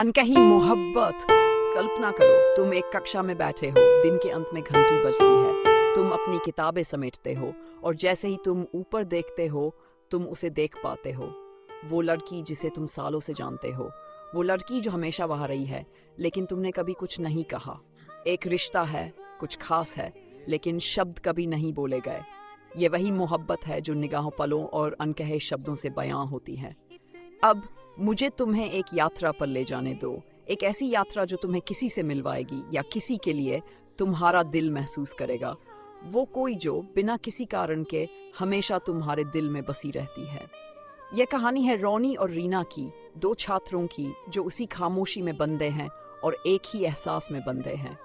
अनकही मोहब्बत। कल्पना करो, तुम एक कक्षा में बैठे हो, दिन के अंत में घंटी बजती है, तुम अपनी किताबें समेटते हो और जैसे ही तुम ऊपर देखते हो तुम उसे देख पाते हो। वो लड़की जिसे तुम सालों से जानते हो, वो लड़की जो हमेशा वहां रही है लेकिन तुमने कभी कुछ नहीं कहा। एक रिश्ता है, कुछ खास है, लेकिन शब्द कभी नहीं बोले गए। ये वही मोहब्बत है जो निगाहों, पलों और अनकहे शब्दों से बयां होती है। अब मुझे तुम्हें एक यात्रा पर ले जाने दो, एक ऐसी यात्रा जो तुम्हें किसी से मिलवाएगी या किसी के लिए तुम्हारा दिल महसूस करेगा। वो कोई जो बिना किसी कारण के हमेशा तुम्हारे दिल में बसी रहती है। यह कहानी है रोनी और रीना की, दो छात्रों की जो उसी खामोशी में बंधे हैं और एक ही एहसास में बंधे हैं।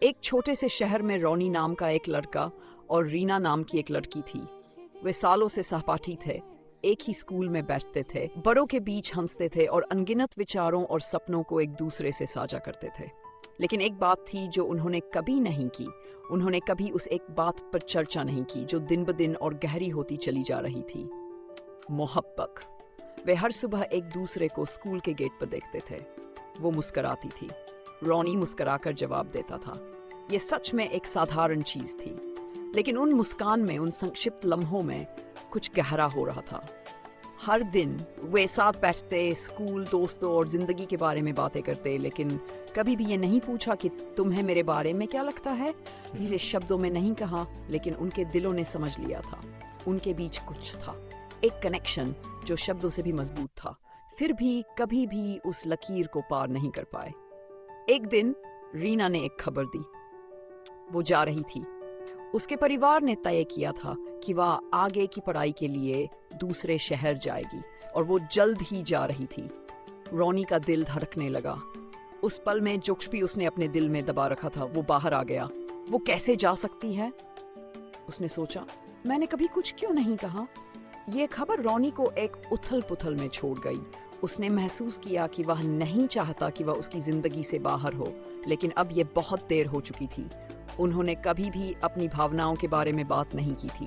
एक छोटे से शहर में रोनी नाम का एक लड़का और रीना नाम की एक लड़की थी। वे सालों से सहपाठी थे, एक ही स्कूल में बैठते थे, बड़ों के बीच हंसते थे और अनगिनत विचारों और सपनों को एक दूसरे से साझा करते थे। लेकिन एक बात थी जो उन्होंने कभी नहीं की। उन्होंने कभी उस एक बात पर चर्चा नहीं की जो दिन ब दिन और गहरी होती चली जा रही थी, मोहब्बत। वे हर सुबह एक दूसरे को स्कूल के गेट पर देखते थे। वो मुस्कराती थी, रोनी मुस्कराकर जवाब देता था। ये सच में एक साधारण चीज थी, लेकिन उन मुस्कान में, उन संक्षिप्त लम्हों में कुछ गहरा हो रहा था। हर दिन वे साथ बैठते, स्कूल, दोस्तों और जिंदगी के बारे में बातें करते, लेकिन कभी भी ये नहीं पूछा कि तुम्हें मेरे बारे में क्या लगता है। इसे शब्दों में नहीं कहा, लेकिन उनके दिलों ने समझ लिया था। उनके बीच कुछ था, एक कनेक्शन जो शब्दों से भी मजबूत था, फिर भी कभी भी उस लकीर को पार नहीं कर पाए। एक दिन रीना ने एक खबर दी। वो जा रही थी। उसके परिवार ने तय किया था कि वह आगे की पढ़ाई के लिए दूसरे शहर जाएगी और वो जल्द ही जा रही थी। रोनी का दिल धड़कने लगा। उस पल में जो कुछ भी उसने अपने दिल में दबा रखा था वो बाहर आ गया। वो कैसे जा सकती है? उसने सोचा, मैंने कभी कुछ क्यों नहीं कहा। ये खबर रोनी को एक उथल पुथल में छोड़ गई। उसने महसूस किया कि वह नहीं चाहता कि वह उसकी जिंदगी से बाहर हो, लेकिन अब यह बहुत देर हो चुकी थी। उन्होंने कभी भी अपनी भावनाओं के बारे में बात नहीं की थी।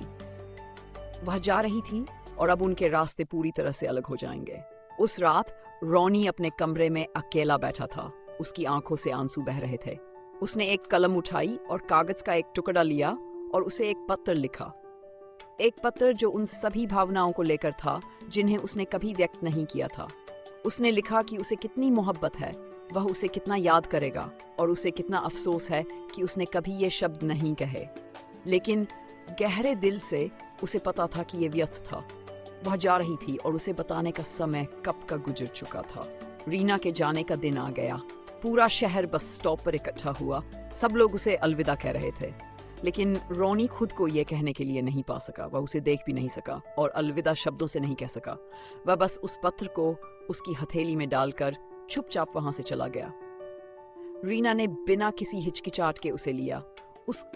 वह जा रही थी और अब उनके रास्ते पूरी तरह से अलग हो जाएंगे। उस रात रोनी अपने कमरे में अकेला बैठा था। उसकी आंखों से आंसू बह रहे थे। उसने एक कलम उठाई और कागज का एक टुकड़ा लिया और उसे एक पत्र लिखा। एक पत्र जो उन सभी भावनाओं को लेकर था जिन्हें उसने कभी व्यक्त नहीं किया था। उसने लिखा कि उसे कितनी मोहब्बत है, वह उसे कितना याद करेगा और उसे कितना अफसोस है कि उसने कभी ये शब्द नहीं कहे। लेकिन गहरे दिल से उसे पता था कि ये व्यर्थ था। वह जा रही थी और उसे बताने का समय कब का गुजर चुका था। रीना के जाने का दिन आ गया। पूरा शहर बस स्टॉप पर इकट्ठा हुआ। सब लोग उसे अलविदा कह रहे थे, लेकिन रोनी खुद को ये कहने के लिए नहीं पा सका। वह उसे देख भी नहीं सका और अलविदा शब्दों से नहीं कह सका। वह बस उस पत्र को उसकी हथेली में डालकर चुपचाप वहां से चला गया। रीना ने बिना किसी हिचकिचाहट के उसे लिया।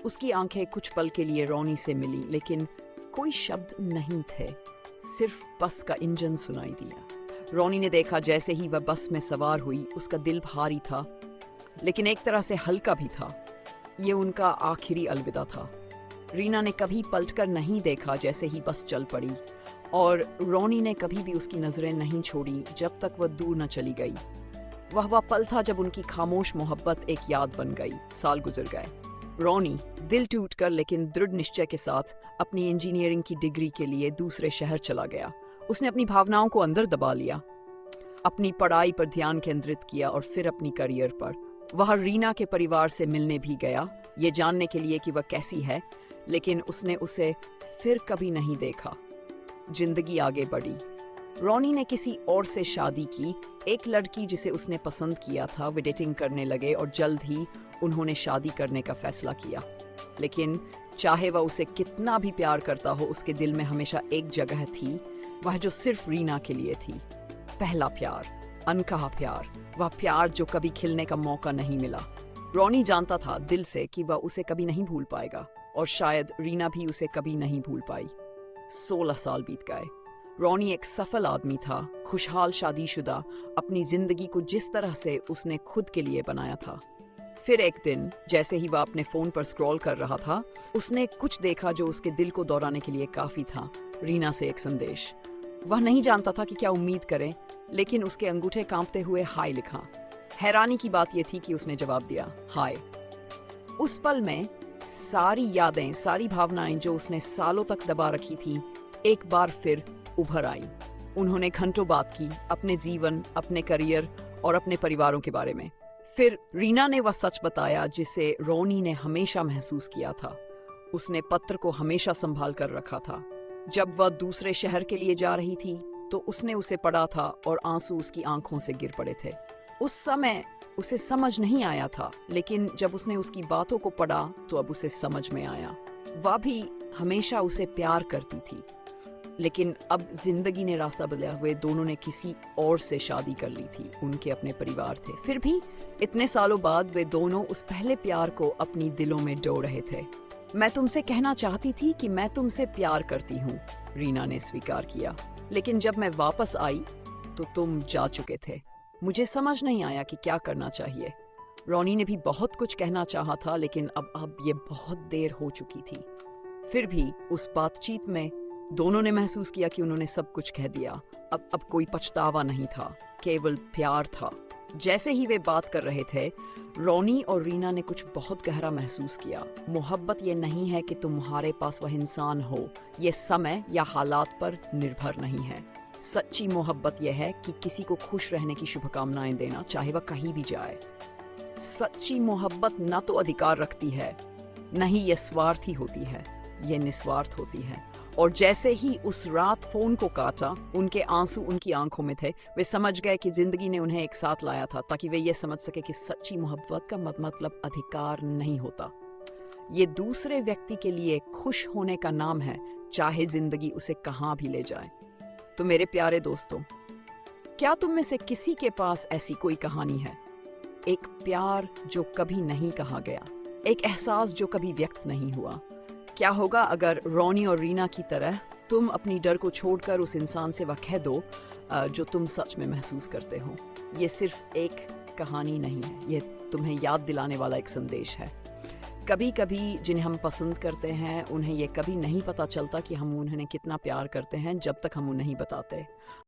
उसकी आंखें कुछ पल के लिए रोनी से मिली, लेकिन कोई शब्द नहीं थे। सिर्फ बस का इंजन सुनाई दिया। रोनी ने देखा जैसे ही वह बस में सवार हुई, उसका दिल भारी था, लेकिन एक तरह से हल्का भी था। ये उनका आखिरी अलविदा था। रीना ने कभी पलटकर नहीं देखा जैसे ही बस चल पड़ी, और रोनी ने कभी भी उसकी नजरें नहीं छोड़ी जब तक वह दूर न चली गई। वह पल था जब उनकी खामोश मोहब्बत एक याद बन गई। साल गुजर गए। रोनी दिल टूटकर लेकिन दृढ़ निश्चय के साथ अपनी इंजीनियरिंग की डिग्री के लिए दूसरे शहर चला गया। उसने अपनी भावनाओं को अंदर दबा लिया, अपनी पढ़ाई पर ध्यान केंद्रित किया और फिर अपनी करियर पर। वह रीना के परिवार से मिलने भी गया, ये जानने के लिए कि वह कैसी है, लेकिन उसने उसे फिर कभी नहीं देखा। जिंदगी आगे बढ़ी। रोनी ने किसी और से शादी की, एक लड़की जिसे उसने पसंद किया था। वे डेटिंग करने लगे और जल्द ही उन्होंने शादी करने का फैसला किया। लेकिन चाहे वह उसे कितना भी प्यार करता हो, उसके दिल में हमेशा एक जगह थी, वह जो सिर्फ रीना के लिए थी। पहला प्यार, अनकहा प्यार, वह प्यार जो कभी खिलने का मौका नहीं मिला। रोनी जानता था दिल से कि वह उसे कभी नहीं भूल पाएगा, और शायद रीना भी उसे कभी नहीं भूल पाई। 16 साल बीत गए। रोनी एक सफल आदमी था, खुशहाल, शादीशुदा, अपनी जिंदगी को जिस तरह से उसने खुद के लिए बनाया था। फिर एक दिन जैसे ही वह अपने फोन पर स्क्रॉल कर रहा था, उसने कुछ देखा जो उसके दिल को दौड़ाने के लिए काफी था। रीना से एक संदेश। वह नहीं जानता था कि क्या उम्मीद करें, लेकिन उसके अंगूठे कांपते हुए हाय लिखा। हैरानी की बात यह थी कि उसने जवाब दिया हाय। उस पल में सारी यादें, सारी भावनाएं जो उसने सालों तक दबा रखी थी, एक बार फिर उभर आई। उन्होंने घंटों बात की अपने जीवन, अपने करियर और अपने परिवारों के बारे में। फिर रीना ने वह सच बताया जिसे रोनी ने हमेशा महसूस किया था। उसने पत्र को हमेशा संभाल कर रखा था। जब वह दूसरे शहर के लिए जा रही थी तो उसने उसे पढ़ा था और आंसू उसकी आंखों से गिर पड़े थे। उस समय उसे समझ नहीं आया था, लेकिन जब उसने उसकी बातों को पढ़ा तो अब उसे समझ में आया। वह भी हमेशा उसे प्यार करती थी, लेकिन अब जिंदगी ने रास्ता बदला। वे दोनों ने किसी और से शादी कर ली थी, उनके अपने परिवार थे। फिर भी इतने सालों बाद वे दोनों उस पहले प्यार को अपनी दिलों में डो रहे थे। मैं तुमसे कहना चाहती थी कि मैं तुमसे प्यार करती हूँ, रीना ने स्वीकार किया, लेकिन जब मैं वापस आई तो तुम जा चुके थे। मुझे समझ नहीं आया कि क्या करना चाहिए। रोनी ने भी बहुत कुछ कहना चाहा था, लेकिन अब ये बहुत देर हो चुकी थी। फिर भी उस बातचीत में दोनों ने महसूस किया कि उन्होंने सब कुछ कह दिया। अब कोई पछतावा नहीं था, केवल प्यार था। जैसे ही वे बात कर रहे थे, रोनी और रीना ने कुछ बहुत गहरा महसूस किया। मोहब्बत ये नहीं है कि तुम्हारे पास वह इंसान हो, ये समय या हालात पर निर्भर नहीं है। सच्ची मोहब्बत यह है कि किसी को खुश रहने की शुभकामनाएं देना, चाहे वह कहीं भी जाए। सच्ची मोहब्बत न तो अधिकार रखती है, न ही ये स्वार्थी होती है, ये निस्वार्थ होती है। और जैसे ही उस रात फोन को काटा, उनके आंसू उनकी आंखों में थे। वे समझ गए कि जिंदगी ने उन्हें एक साथ लाया था ताकि वे ये समझ सके कि सच्ची मोहब्बत का मतलब अधिकार नहीं होता। ये दूसरे व्यक्ति के लिए खुश होने का नाम है, चाहे जिंदगी उसे कहां भी ले जाए। तो मेरे प्यारे दोस्तों, क्या तुम में से किसी के पास ऐसी कोई कहानी है? एक प्यार जो कभी नहीं कहा गया, एक एहसास जो कभी व्यक्त नहीं हुआ। क्या होगा अगर रोनी और रीना की तरह तुम अपनी डर को छोड़कर उस इंसान से वह कह दो जो तुम सच में महसूस करते हो? ये सिर्फ एक कहानी नहीं है, ये तुम्हें याद दिलाने वाला एक संदेश है। कभी कभी जिन्हें हम पसंद करते हैं उन्हें ये कभी नहीं पता चलता कि हम उन्हें कितना प्यार करते हैं, जब तक हम उन्हें नहीं बताते।